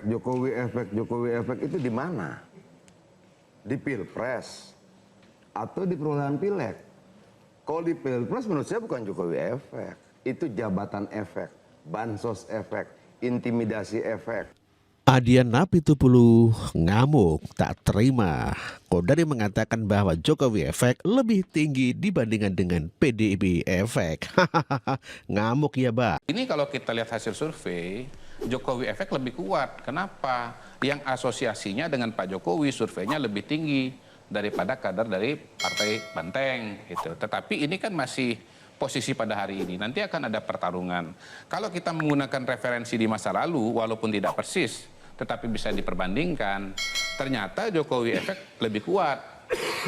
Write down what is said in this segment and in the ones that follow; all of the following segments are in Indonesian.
Jokowi efek itu di mana? Di Pilpres atau di perolehan pileg? Kalau di Pilpres menurut saya bukan Jokowi efek, itu jabatan efek, bansos efek, intimidasi efek. Adian Apitupulu ngamuk tak terima. Kodari mengatakan bahwa Jokowi efek lebih tinggi dibandingkan dengan PDIP efek. Ngamuk ya, Pak. Ini kalau kita lihat hasil survei, Jokowi efek lebih kuat. Kenapa? Yang asosiasinya dengan Pak Jokowi surveinya lebih tinggi daripada kader dari Partai Banteng. Gitu. Tetapi ini kan masih posisi pada hari ini. Nanti akan ada pertarungan. Kalau kita menggunakan referensi di masa lalu, walaupun tidak persis, tetapi bisa diperbandingkan, ternyata Jokowi efek lebih kuat.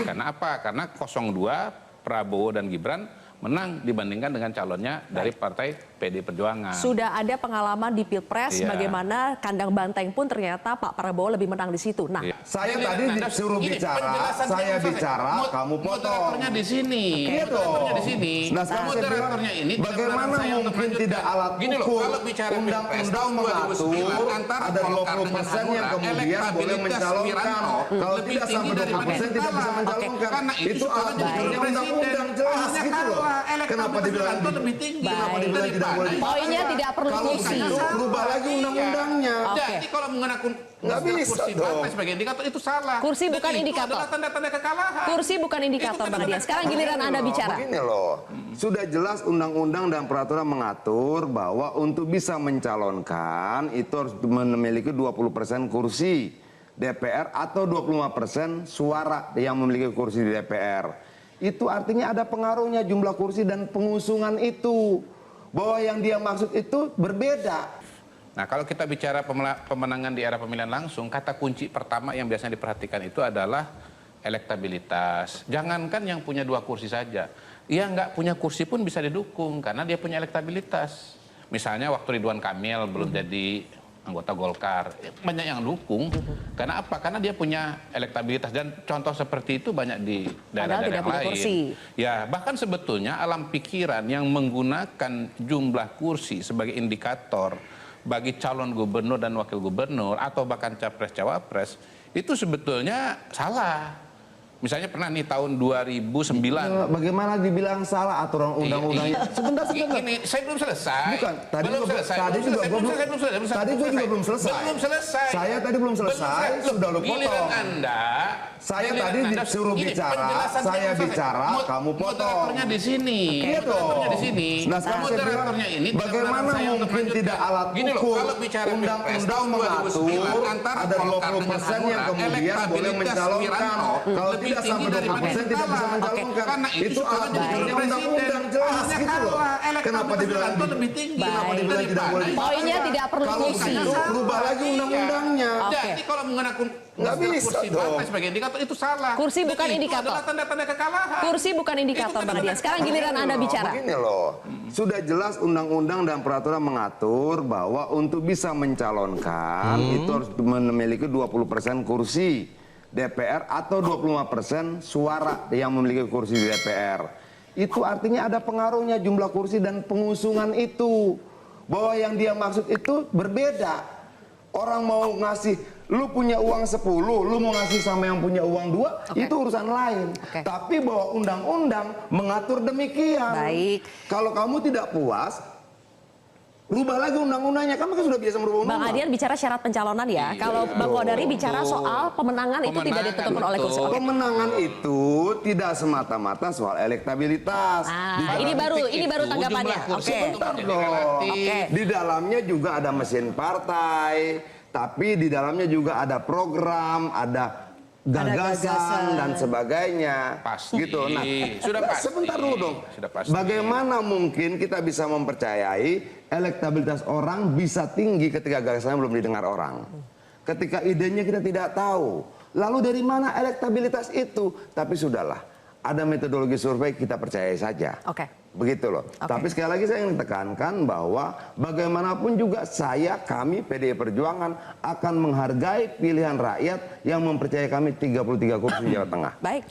Karena apa? Karena 02 Prabowo dan Gibran menang dibandingkan dengan calonnya dari Partai PD Perjuangan. Sudah ada pengalaman di Pilpres, bagaimana kandang banteng pun ternyata Pak Prabowo lebih menang di situ. Nah, saya tadi disuruh bicara, saya bicara, kamu potong. Moderatornya di sini. Iya dong. Di sini. Nah, sekarang saya bilang, ini bagaimana mungkin tidak alat ukur undang-undang mengatur ada 20% yang kemudian boleh mencalonkan. Kalau tidak sampai 20% tidak bisa mencalonkan. Itu alat ukurnya undang-undang jelas gitu loh. Kenapa dibilang lebih tinggi? Kenapa dibilang tidak boleh? poinnya tidak perlu kursi. Kalau itu rubah lagi undang-undangnya. Jadi kalau menggunakan nggak bisa kursi dong. partai sebagai indikator itu salah. Kursi bukan Dan indikator. Itu adalah tanda-tanda kekalahan. Kursi bukan indikator, Bang Adian. Sekarang giliran Anda bicara. Begini loh, sudah jelas undang-undang dan peraturan mengatur bahwa untuk bisa mencalonkan itu harus memiliki 20% kursi DPR atau 25% suara yang memiliki kursi di DPR. Itu artinya ada pengaruhnya jumlah kursi dan pengusungan itu. Bahwa yang dia maksud itu berbeda. Nah, kalau kita bicara pemenangan di era pemilihan langsung, kata kunci pertama yang biasanya diperhatikan itu adalah elektabilitas. Jangankan yang punya 2 kursi saja, yang nggak punya kursi pun bisa didukung karena dia punya elektabilitas. Misalnya waktu Ridwan Kamil belum jadi anggota Golkar, banyak yang dukung. Karena apa? Karena dia punya elektabilitas dan contoh seperti itu banyak di daerah-daerah yang lain. Kursi. Ya, bahkan sebetulnya alam pikiran yang menggunakan jumlah kursi sebagai indikator bagi calon gubernur dan wakil gubernur atau bahkan capres-cawapres itu sebetulnya salah. Misalnya pernah nih tahun 2009. Bagaimana dibilang salah aturan undang-undangnya? Sebentar. Ini saya belum selesai. Bukan, tadi belum selesai. Tadi juga belum selesai. Belum selesai. Saya tadi belum selesai, sudah lu potong. Saya tadi disuruh bicara, saya bicara, kamu potong. Moderatornya di sini. Iya dong. Di sini. Nah, sekarang saya bilang, bagaimana mungkin tidak alat ukur undang-undang mengatur ada 20% yang kemudian boleh mencalonkan. Kalau tidak sampai 20% tidak bisa mencalonkan. Itu alat ukurnya undang-undang jelas gitu loh. Kenapa dibilang lebih tinggi? Kenapa dibilang tidak boleh? Poinnya tidak perlu kursi. Rubah lagi undang-undangnya. Jadi kalau menggunakan nggak bisa dong. Sebagai indikator itu salah. Kursi bukan indikator. Adalah tanda-tanda kekalahan. Kursi bukan indikator, Bang Adian. Sekarang giliran Anda bicara. Begini loh, sudah jelas undang-undang dan peraturan mengatur bahwa untuk bisa mencalonkan itu harus memiliki 20% kursi DPR atau 25% suara yang memiliki kursi di DPR. Itu artinya ada pengaruhnya jumlah kursi dan pengusungan itu. Bahwa yang dia maksud itu berbeda. Orang mau ngasih, lu punya uang 10, lu mau ngasih sama yang punya uang 2, itu urusan lain. Tapi bahwa undang-undang mengatur demikian. Baik. Kalau kamu tidak puas, rubah lagi undang-undangnya. Kamu kan sudah biasa merubah undang-undang. Bang Adian bicara syarat pencalonan ya. Kalau Bang Kodari bicara soal pemenangan itu tidak ditentukan oleh kursi. Pemenangan itu tidak semata-mata soal elektabilitas. Ini baru tanggapannya. Sebentar dong. Di dalamnya juga ada mesin partai, tapi di dalamnya juga ada program, ada gagasan dan sebagainya. Pasti. Gitu. Nah, sudah pasti. Sebentar dulu dong. Sudah pasti. Bagaimana mungkin kita bisa mempercayai elektabilitas orang bisa tinggi ketika gagasannya belum didengar orang? Ketika idenya kita tidak tahu. Lalu dari mana elektabilitas itu? Tapi sudahlah, ada metodologi survei, kita percayai saja. Begitu loh. Tapi sekali lagi saya ingin tekankan bahwa bagaimanapun juga kami PDI Perjuangan akan menghargai pilihan rakyat yang mempercayai kami 33 kursi Jawa Tengah. Baik.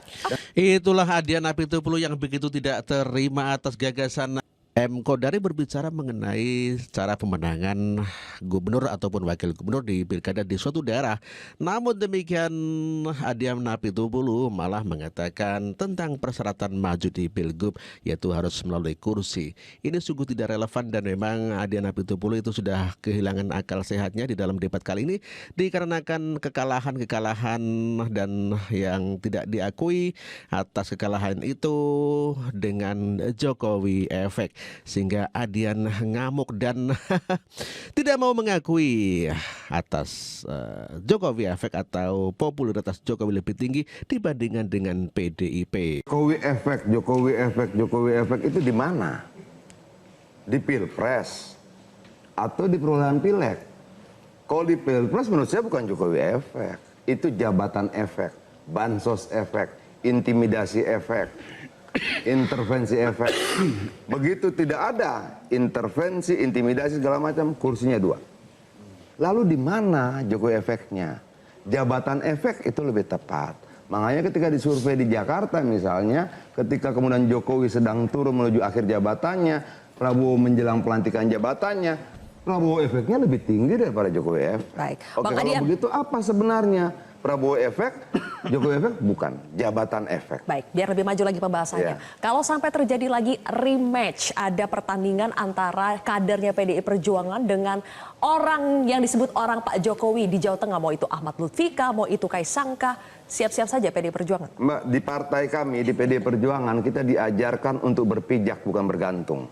Itulah Adian Apitupulu yang begitu tidak terima atas gagasan Kodari berbicara mengenai cara pemenangan gubernur ataupun wakil gubernur di pilkada di suatu daerah. Namun demikian, Adian Apitupulu malah mengatakan tentang persyaratan maju di pilgub, yaitu harus melalui kursi. Ini sungguh tidak relevan dan memang Adian Apitupulu itu sudah kehilangan akal sehatnya di dalam debat kali ini dikarenakan kekalahan dan yang tidak diakui atas kekalahan itu dengan Jokowi efek, sehingga Adian ngamuk dan tidak mau mengakui atas Jokowi efek atau popularitas Jokowi lebih tinggi dibandingkan dengan PDIP. Jokowi efek, Jokowi efek, Jokowi efek itu di mana? Di Pilpres atau di perolehan pileg? Kalau di Pilpres menurut saya bukan Jokowi efek, itu jabatan efek, bansos efek, intimidasi efek, intervensi efek. Begitu tidak ada intervensi, intimidasi segala macam, kursinya 2. Lalu di mana Jokowi efeknya? Jabatan efek itu lebih tepat. Makanya ketika disurvei di Jakarta misalnya, ketika kemudian Jokowi sedang turun menuju akhir jabatannya, Prabowo menjelang pelantikan jabatannya, Prabowo efeknya lebih tinggi daripada Jokowi efek. Baik. Oke, Bang kalau Adian. begitu apa sebenarnya? Prabowo efek, Jokowi efek bukan, jabatan efek. Baik, biar lebih maju lagi pembahasannya. Iya. Kalau sampai terjadi lagi rematch, ada pertandingan antara kadernya PDI Perjuangan dengan orang yang disebut orang Pak Jokowi di Jawa Tengah, mau itu Ahmad Lutfika, mau itu Kaisangka, siap-siap saja PDI Perjuangan. Mbak, di partai kami, di PD Perjuangan, kita diajarkan untuk berpijak bukan bergantung.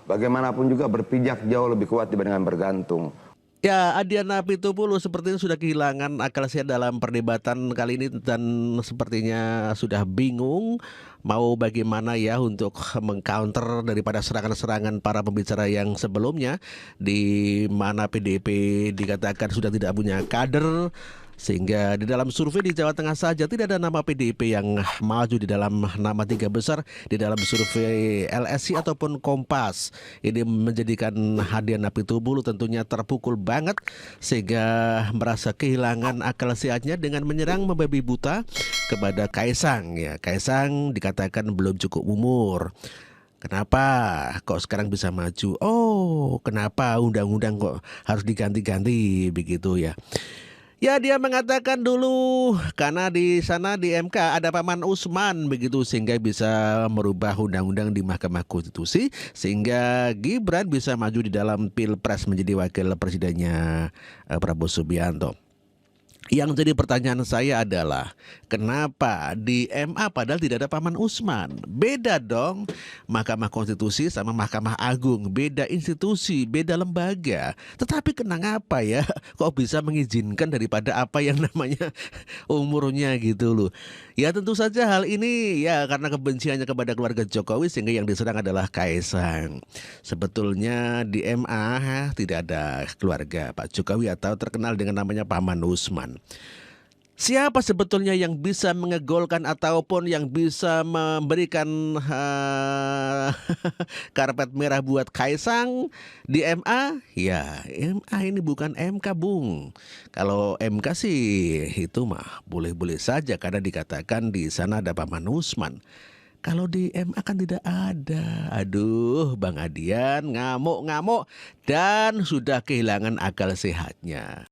Bagaimanapun juga berpijak jauh lebih kuat dibandingkan bergantung. Ya, Adian Apitupulu sepertinya sudah kehilangan akal sehat dalam perdebatan kali ini dan sepertinya sudah bingung mau bagaimana ya untuk mengcounter daripada serangan-serangan para pembicara yang sebelumnya, di mana PDIP dikatakan sudah tidak punya kader, sehingga di dalam survei di Jawa Tengah saja tidak ada nama PDIP yang maju di dalam nama 3 besar di dalam survei LSI ataupun Kompas. Ini menjadikan Adian Apitupulu tentunya terpukul banget sehingga merasa kehilangan akal sehatnya dengan menyerang membabi buta kepada Kaisang. Ya, Kaisang dikatakan belum cukup umur. Kenapa kok sekarang bisa maju? Oh, kenapa undang-undang kok harus diganti-ganti begitu ya? Ya, dia mengatakan dulu karena di sana di MK ada Paman Usman begitu, sehingga bisa merubah undang-undang di Mahkamah Konstitusi sehingga Gibran bisa maju di dalam Pilpres menjadi wakil presidennya Prabowo Subianto. Yang jadi pertanyaan saya adalah kenapa di MA padahal tidak ada Paman Usman? Beda dong, Mahkamah Konstitusi sama Mahkamah Agung, beda institusi, beda lembaga. Tetapi kenapa ya kok bisa mengizinkan daripada apa yang namanya umurnya gitu loh. Ya tentu saja hal ini ya karena kebenciannya kepada keluarga Jokowi sehingga yang diserang adalah Kaisang. Sebetulnya di MA tidak ada keluarga Pak Jokowi atau terkenal dengan namanya Paman Usman. Siapa sebetulnya yang bisa mengegolkan ataupun yang bisa memberikan karpet merah buat Kaisang di MA? Ya, MA ini bukan MK, Bung. Kalau MK sih itu mah boleh-boleh saja karena dikatakan di sana ada Paman Usman. Kalau di MA kan tidak ada. Aduh, Bang Adian ngamuk-ngamuk dan sudah kehilangan akal sehatnya.